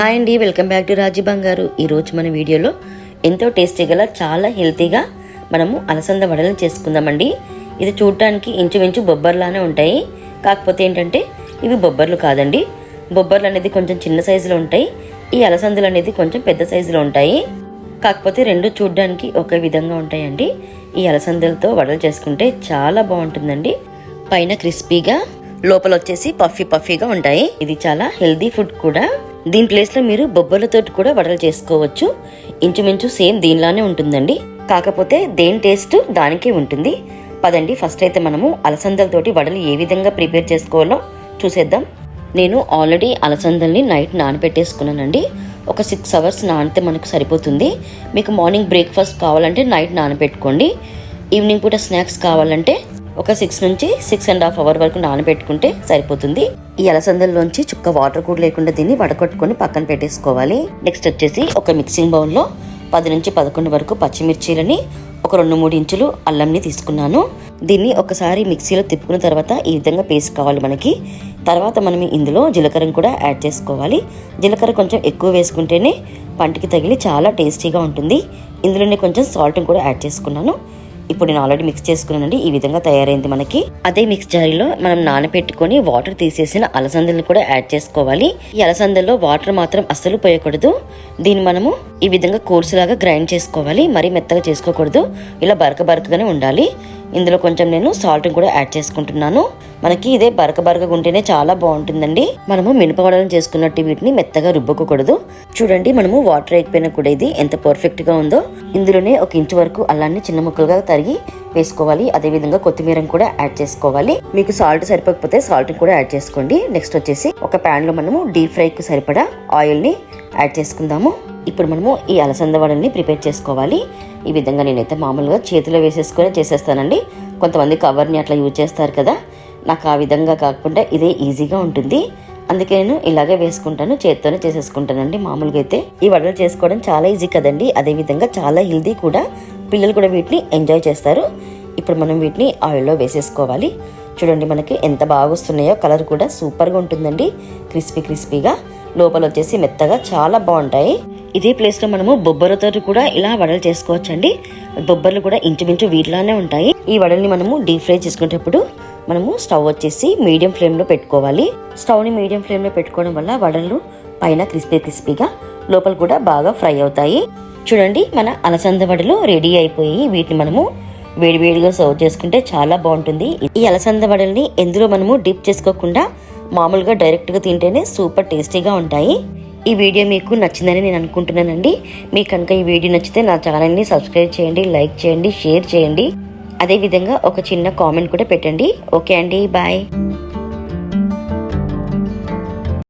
Hi అండి, welcome back to రాజీ బంగారు. ఈరోజు మన వీడియోలో ఎంతో టేస్టీ గల చాలా హెల్తీగా మనము అలసంద వడలను చేసుకుందామండి. ఇది చూడటానికి ఇంచుమించు బొబ్బర్లానే ఉంటాయి. కాకపోతే ఏంటంటే ఇవి బొబ్బర్లు కాదండి. బొబ్బర్లు అనేది కొంచెం చిన్న సైజులో ఉంటాయి, ఈ అలసందలు అనేది కొంచెం పెద్ద సైజులో ఉంటాయి. కాకపోతే రెండు చూడడానికి ఒకే విధంగా ఉంటాయండి. ఈ అలసందలతో వడలు చేసుకుంటే చాలా బాగుంటుందండి. పైన క్రిస్పీగా, లోపల వచ్చేసి పఫీగా ఉంటాయి. ఇది చాలా హెల్దీ ఫుడ్ కూడా. దీని ప్లేస్లో మీరు బొబ్బర్లతోటి కూడా వడలు చేసుకోవచ్చు. ఇంచుమించు సేమ్ దీనిలానే ఉంటుందండి, కాకపోతే దేని టేస్ట్ దానికే ఉంటుంది. పదండి, ఫస్ట్ అయితే మనము అలసందలతోటి వడలు ఏ విధంగా ప్రిపేర్ చేసుకోవాలో చూసేద్దాం. నేను ఆల్రెడీ అలసందల్ని నైట్ నానబెట్టేసుకున్నానండి. ఒక 6 hours నానితే మనకు సరిపోతుంది. మీకు మార్నింగ్ బ్రేక్ఫాస్ట్ కావాలంటే నైట్ నానబెట్టుకోండి. ఈవినింగ్ పూట స్నాక్స్ కావాలంటే ఒక 6 నుంచి 6.5 hours వరకు నానబెట్టుకుంటే సరిపోతుంది. ఈ అలసందల్లోంచి చుక్క వాటర్ కూడా లేకుండా దీన్ని వడకొట్టుకొని పక్కన పెట్టేసుకోవాలి. నెక్స్ట్ వచ్చేసి ఒక మిక్సింగ్ బౌల్లో 10 నుంచి 11 వరకు పచ్చిమిర్చీలని, ఒక 2-3 ఇంచులు అల్లంని తీసుకున్నాను. దీన్ని ఒకసారి మిక్సీలో తిప్పుకున్న తర్వాత ఈ విధంగా పేస్ట్ కావాలి మనకి. తర్వాత మనం ఇందులో జీలకర్రను కూడా యాడ్ చేసుకోవాలి. జీలకర్ర కొంచెం ఎక్కువ వేసుకుంటేనే పంటికి తగిలి చాలా టేస్టీగా ఉంటుంది. ఇందులోనే కొంచెం సాల్ట్ని కూడా యాడ్ చేసుకున్నాను. ఇప్పుడు నేను ఆల్రెడీ మిక్స్ చేసుకున్నానండి. ఈ విధంగా తయారైంది మనకి. అదే మిక్స్ జారీలో మనం నానబెట్టుకొని వాటర్ తీసేసిన అలసందలను కూడా యాడ్ చేసుకోవాలి. ఈ అలసందల్లో వాటర్ మాత్రం అస్సలు పోయకూడదు. దీన్ని మనము ఈ విధంగా కోర్సు లాగా గ్రైండ్ చేసుకోవాలి. మరీ మెత్తగా చేసుకోకూడదు, ఇలా బరకగానే ఉండాలి. ఇందులో కొంచెం నేను సాల్ట్ కూడా యాడ్ చేసుకుంటున్నాను. మనకి ఇదే బరకగా ఉంటేనే చాలా బాగుంటుందండి. మనము మినపవడలను చేసుకున్నట్టు వీటిని మెత్తగా రుబ్బకూడదు. చూడండి, మనము వాటర్ వేయకపోయినా కూడా ఇది ఎంత పర్ఫెక్ట్ గా ఉందో. ఇందులోనే 1 ఇంచు వరకు అల్లాన్ని చిన్న ముక్కలుగా తరిగి వేసుకోవాలి. అదే విధంగా కొత్తిమీరను కూడా యాడ్ చేసుకోవాలి. మీకు సాల్ట్ సరిపోకపోతే సాల్ట్ కూడా యాడ్ చేసుకోండి. నెక్స్ట్ వచ్చేసి ఒక ప్యాన్ లో మనము డీప్ ఫ్రైకి సరిపడా ఆయిల్ ని యాడ్ చేసుకుందాము. ఇప్పుడు మనము ఈ అలసంద వడల్ని ప్రిపేర్ చేసుకోవాలి. ఈ విధంగా నేనైతే మామూలుగా చేతిలో వేసేసుకొని చేసేస్తానండి. కొంతమంది కవర్ని అట్లా యూజ్ చేస్తారు కదా, నాకు ఆ విధంగా కాకుండా ఇదే ఈజీగా ఉంటుంది. అందుకే నేను ఇలాగే వేసుకుంటాను, చేతితోనే చేసేసుకుంటానండి. మామూలుగా అయితే ఈ వడలు చేసుకోవడం చాలా ఈజీ కదండి. అదే విధంగా చాలా హెల్దీ కూడా. పిల్లలు కూడా వీటిని ఎంజాయ్ చేస్తారు. ఇప్పుడు మనం వీటిని ఆయిల్లో వేసేసుకోవాలి. చూడండి, మనకి ఎంత బాగా వస్తున్నాయో. కలర్ కూడా సూపర్గా ఉంటుందండి, క్రిస్పీగా. లోపల వచ్చేసి మెత్తగా చాలా బాగుంటాయి. ఇదే ప్లేస్లో మనము బొబ్బర్లతో కూడా ఇలా వడలు చేసుకోవచ్చండి. బొబ్బర్లు కూడా ఇంచుమించు వీటిలానే ఉంటాయి. ఈ వడల్ని మనము డీప్ ఫ్రై చేసుకునేటప్పుడు మనము స్టవ్ వచ్చేసి మీడియం ఫ్లేమ్లో పెట్టుకోవాలి. స్టవ్ని మీడియం ఫ్లేమ్లో పెట్టుకోవడం వల్ల వడలు పైన క్రిస్పీగా, లోపల కూడా బాగా ఫ్రై అవుతాయి. చూడండి, మన అలసంద వడలు రెడీ అయిపోయి వీటిని మనము వేడివేడిగా సర్వ్ చేసుకుంటే చాలా బాగుంటుంది. ఈ అలసంద వడల్ని ఎందులో మనము డిప్ చేసుకోకుండా మామూలుగా డైరెక్ట్గా తింటేనే సూపర్ టేస్టీగా ఉంటాయి. ఈ వీడియో మీకు నచ్చిందని నేను అనుకుంటున్నానండి. మీకు కనుక ఈ వీడియో నచ్చితే నా ఛానల్ని సబ్స్క్రైబ్ చేయండి, లైక్ చేయండి, షేర్ చేయండి. అదేవిధంగా ఒక చిన్న కామెంట్ కూడా పెట్టండి. ఓకే అండి, బాయ్.